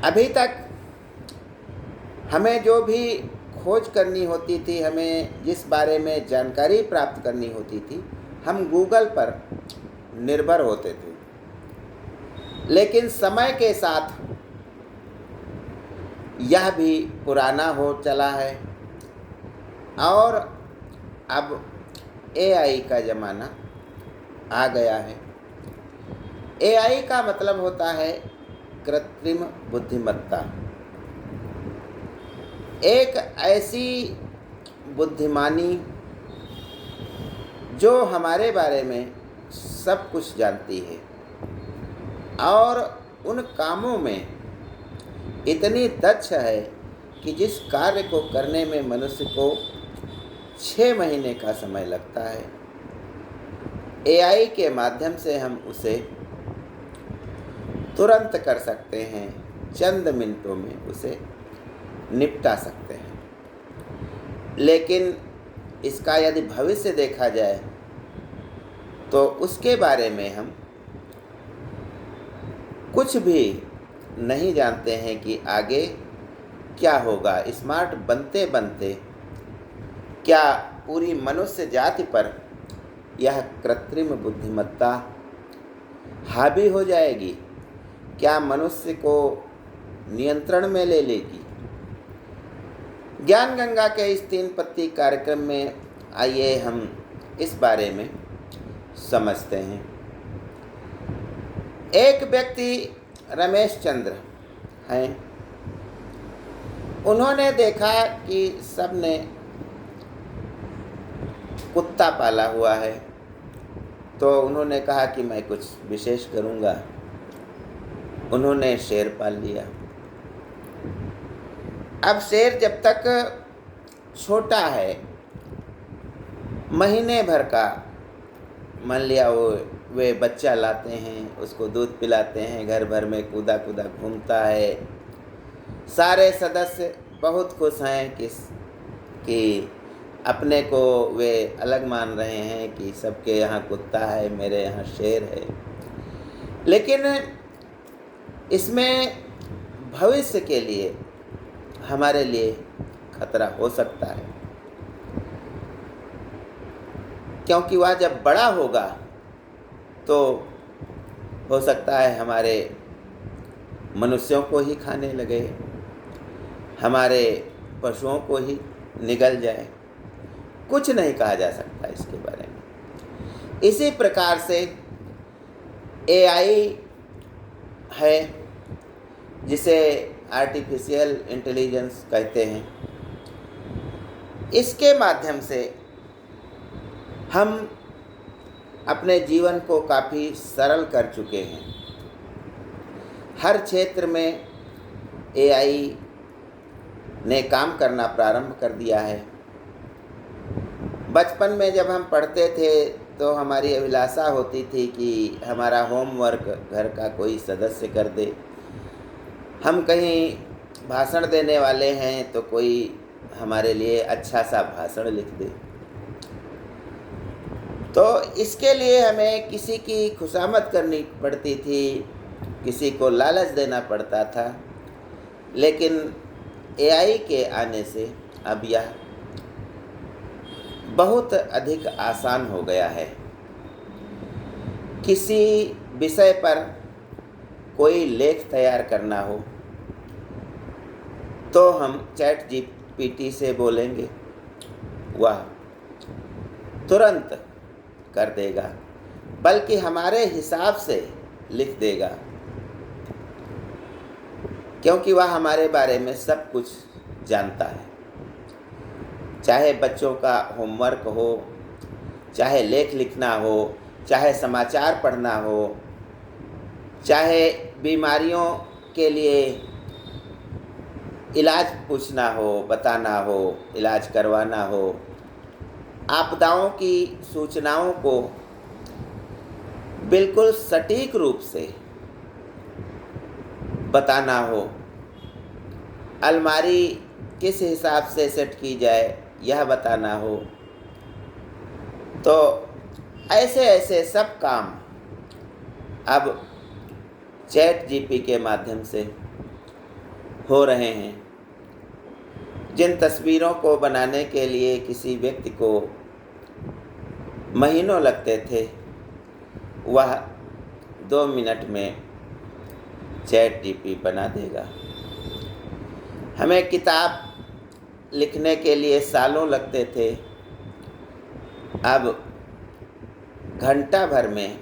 अभी तक हमें जो भी खोज करनी होती थी, हमें जिस बारे में जानकारी प्राप्त करनी होती थी, हम गूगल पर निर्भर होते थे। लेकिन समय के साथ यह भी पुराना हो चला है और अब एआई का ज़माना आ गया है। एआई का मतलब होता है कृत्रिम बुद्धिमत्ता। एक ऐसी बुद्धिमानी जो हमारे बारे में सब कुछ जानती है और उन कामों में इतनी दक्ष है कि जिस कार्य को करने में मनुष्य को 6 महीने का समय लगता है, एआई के माध्यम से हम उसे तुरंत कर सकते हैं, चंद मिनटों में उसे निपटा सकते हैं। लेकिन इसका यदि भविष्य देखा जाए तो उसके बारे में हम कुछ भी नहीं जानते हैं कि आगे क्या होगा। स्मार्ट बनते बनते क्या पूरी मनुष्य जाति पर यह कृत्रिम बुद्धिमत्ता हावी हो जाएगी? क्या मनुष्य को नियंत्रण में ले लेगी? ज्ञान गंगा के इस 3 पत्ती कार्यक्रम में आइए हम इस बारे में समझते हैं। एक व्यक्ति रमेश चंद्र हैं। उन्होंने देखा कि सबने कुत्ता पाला हुआ है, तो उन्होंने कहा कि मैं कुछ विशेष करूँगा। उन्होंने शेर पाल लिया। अब शेर जब तक छोटा है, महीने भर का, मान लिया वे बच्चा लाते हैं, उसको दूध पिलाते हैं, घर भर में कूदा कूदा घूमता है। सारे सदस्य बहुत खुश हैं कि अपने को वे अलग मान रहे हैं कि सबके यहाँ कुत्ता है, मेरे यहाँ शेर है। लेकिन इसमें भविष्य के लिए हमारे लिए खतरा हो सकता है, क्योंकि वह जब बड़ा होगा तो हो सकता है हमारे मनुष्यों को ही खाने लगे, हमारे पशुओं को ही निगल जाए। कुछ नहीं कहा जा सकता इसके बारे में। इसी प्रकार से एआई है, जिसे आर्टिफिशियल इंटेलिजेंस कहते हैं। इसके माध्यम से हम अपने जीवन को काफ़ी सरल कर चुके हैं। हर क्षेत्र में एआई ने काम करना प्रारंभ कर दिया है। बचपन में जब हम पढ़ते थे तो हमारी अभिलाषा होती थी कि हमारा होमवर्क घर का कोई सदस्य कर दे। हम कहीं भाषण देने वाले हैं तो कोई हमारे लिए अच्छा सा भाषण लिख दे। तो इसके लिए हमें किसी की खुशामद करनी पड़ती थी, किसी को लालच देना पड़ता था। लेकिन एआई के आने से अब यह बहुत अधिक आसान हो गया है। किसी विषय पर कोई लेख तैयार करना हो तो हम चैट जीपीटी से बोलेंगे, वह तुरंत कर देगा, बल्कि हमारे हिसाब से लिख देगा, क्योंकि वह हमारे बारे में सब कुछ जानता है। चाहे बच्चों का होमवर्क हो, चाहे लेख लिखना हो, चाहे समाचार पढ़ना हो, चाहे बीमारियों के लिए इलाज पूछना हो, बताना हो, इलाज करवाना हो, आपदाओं की सूचनाओं को बिल्कुल सटीक रूप से बताना हो, अलमारी किस हिसाब से सेट की जाए यह बताना हो, तो ऐसे ऐसे सब काम अब चैट जीपी के माध्यम से हो रहे हैं। जिन तस्वीरों को बनाने के लिए किसी व्यक्ति को महीनों लगते थे, वह 2 मिनट में चैट जीपीटी बना देगा। हमें किताब लिखने के लिए सालों लगते थे, अब घंटा भर में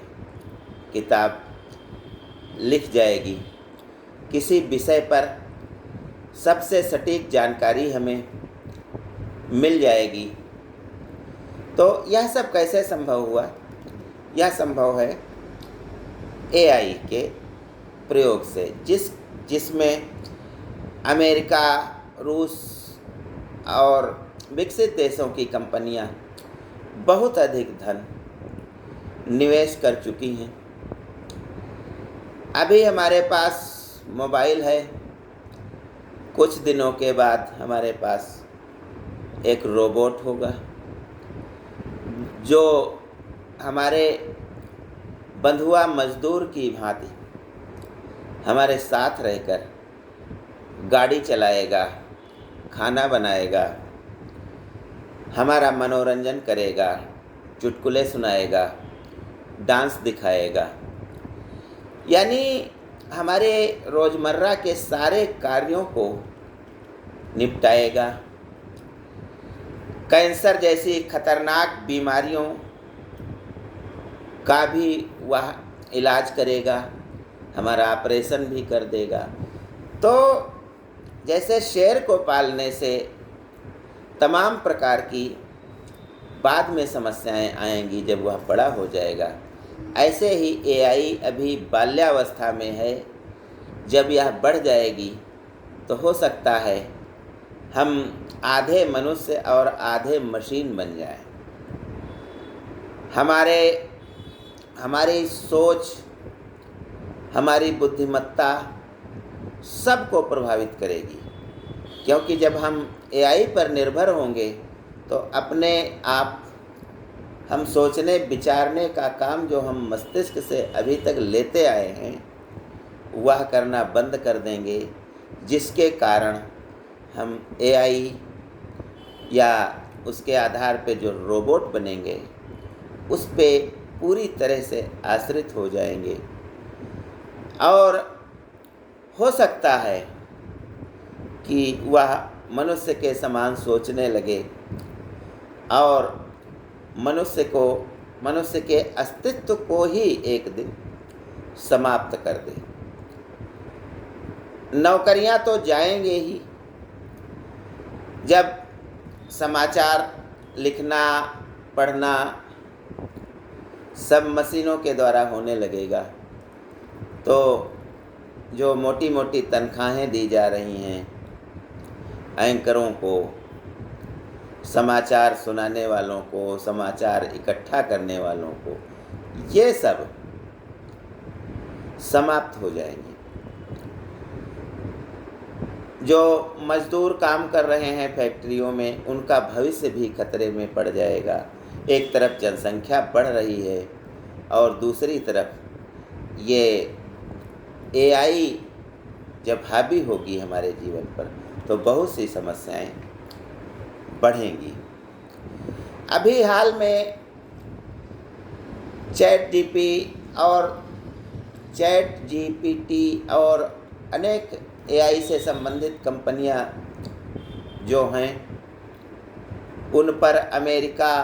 किताब लिख जाएगी। किसी विषय पर सबसे सटीक जानकारी हमें मिल जाएगी। तो यह सब कैसे संभव हुआ? यह संभव है एआई के प्रयोग से, जिसमें अमेरिका, रूस और विकसित देशों की कंपनियां बहुत अधिक धन निवेश कर चुकी हैं। अभी हमारे पास मोबाइल है, कुछ दिनों के बाद हमारे पास एक रोबोट होगा जो हमारे बंधुआ मजदूर की भांति हमारे साथ रहकर गाड़ी चलाएगा, खाना बनाएगा, हमारा मनोरंजन करेगा, चुटकुले सुनाएगा, डांस दिखाएगा, यानी हमारे रोज़मर्रा के सारे कार्यों को निपटाएगा। कैंसर जैसी खतरनाक बीमारियों का भी वह इलाज करेगा, हमारा ऑपरेशन भी कर देगा। तो जैसे शेर को पालने से तमाम प्रकार की बाद में समस्याएं आएंगी जब वह बड़ा हो जाएगा, ऐसे ही एआई अभी बाल्यावस्था में है। जब यह बढ़ जाएगी तो हो सकता है हम आधे मनुष्य और आधे मशीन बन जाएं। हमारी सोच, हमारी बुद्धिमत्ता सबको प्रभावित करेगी, क्योंकि जब हम एआई पर निर्भर होंगे तो अपने आप हम सोचने विचारने का काम जो हम मस्तिष्क से अभी तक लेते आए हैं वह करना बंद कर देंगे, जिसके कारण हम एआई या उसके आधार पे जो रोबोट बनेंगे उस पे पूरी तरह से आश्रित हो जाएंगे। और हो सकता है कि वह मनुष्य के समान सोचने लगे और मनुष्य के अस्तित्व को ही एक दिन समाप्त कर दे। नौकरियां तो जाएंगे ही। जब समाचार लिखना, पढ़ना सब मशीनों के द्वारा होने लगेगा तो जो मोटी मोटी तनख्वाहें दी जा रही हैं एंकरों को, समाचार सुनाने वालों को, समाचार इकट्ठा करने वालों को, ये सब समाप्त हो जाएंगे। जो मजदूर काम कर रहे हैं फैक्ट्रियों में, उनका भविष्य भी खतरे में पड़ जाएगा। एक तरफ जनसंख्या बढ़ रही है और दूसरी तरफ ये एआई जब हावी होगी हमारे जीवन पर तो बहुत सी समस्याएं बढ़ेंगी। अभी हाल में चैट जीपीटी और अनेक एआई से संबंधित कंपनियां जो हैं उन पर अमेरिका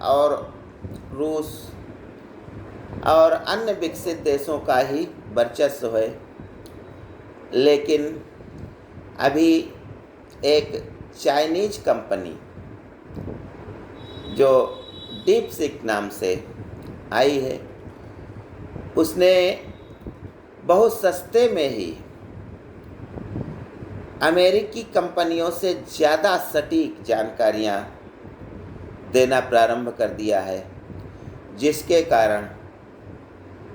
और रूस और अन्य विकसित देशों का ही वर्चस्व है। लेकिन अभी एक चाइनीज कंपनी जो डीपसीक नाम से आई है, उसने बहुत सस्ते में ही अमेरिकी कंपनियों से ज़्यादा सटीक जानकारियां देना प्रारंभ कर दिया है, जिसके कारण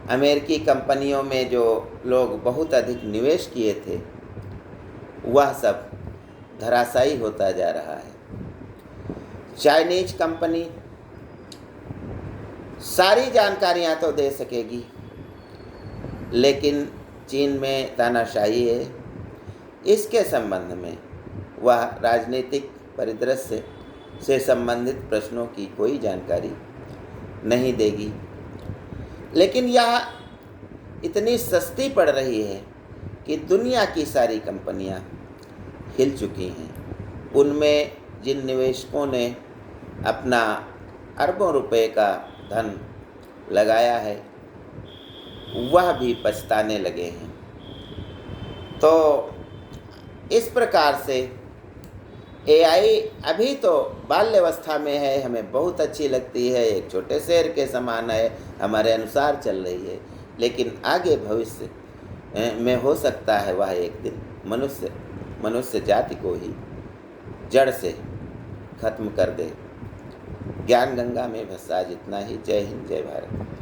अमेरिकी कंपनियों में जो लोग बहुत अधिक निवेश किए थे वह सब धराशायी होता जा रहा है। चाइनीज कंपनी सारी जानकारियां तो दे सकेगी, लेकिन चीन में तानाशाही है। इसके संबंध में वह राजनीतिक परिदृश्य से संबंधित प्रश्नों की कोई जानकारी नहीं देगी। लेकिन यह इतनी सस्ती पड़ रही है कि दुनिया की सारी कंपनियां हिल चुकी हैं। उनमें जिन निवेशकों ने अपना अरबों रुपए का धन लगाया है वह भी पछताने लगे हैं। तो इस प्रकार से एआई अभी तो बाल्यावस्था में है, हमें बहुत अच्छी लगती है, एक छोटे शेर के समान है, हमारे अनुसार चल रही है। लेकिन आगे भविष्य में हो सकता है वह एक दिन मनुष्य जाति को ही जड़ से खत्म कर दे। ज्ञान गंगा में बस आज इतना ही। जय हिंद, जय भारत।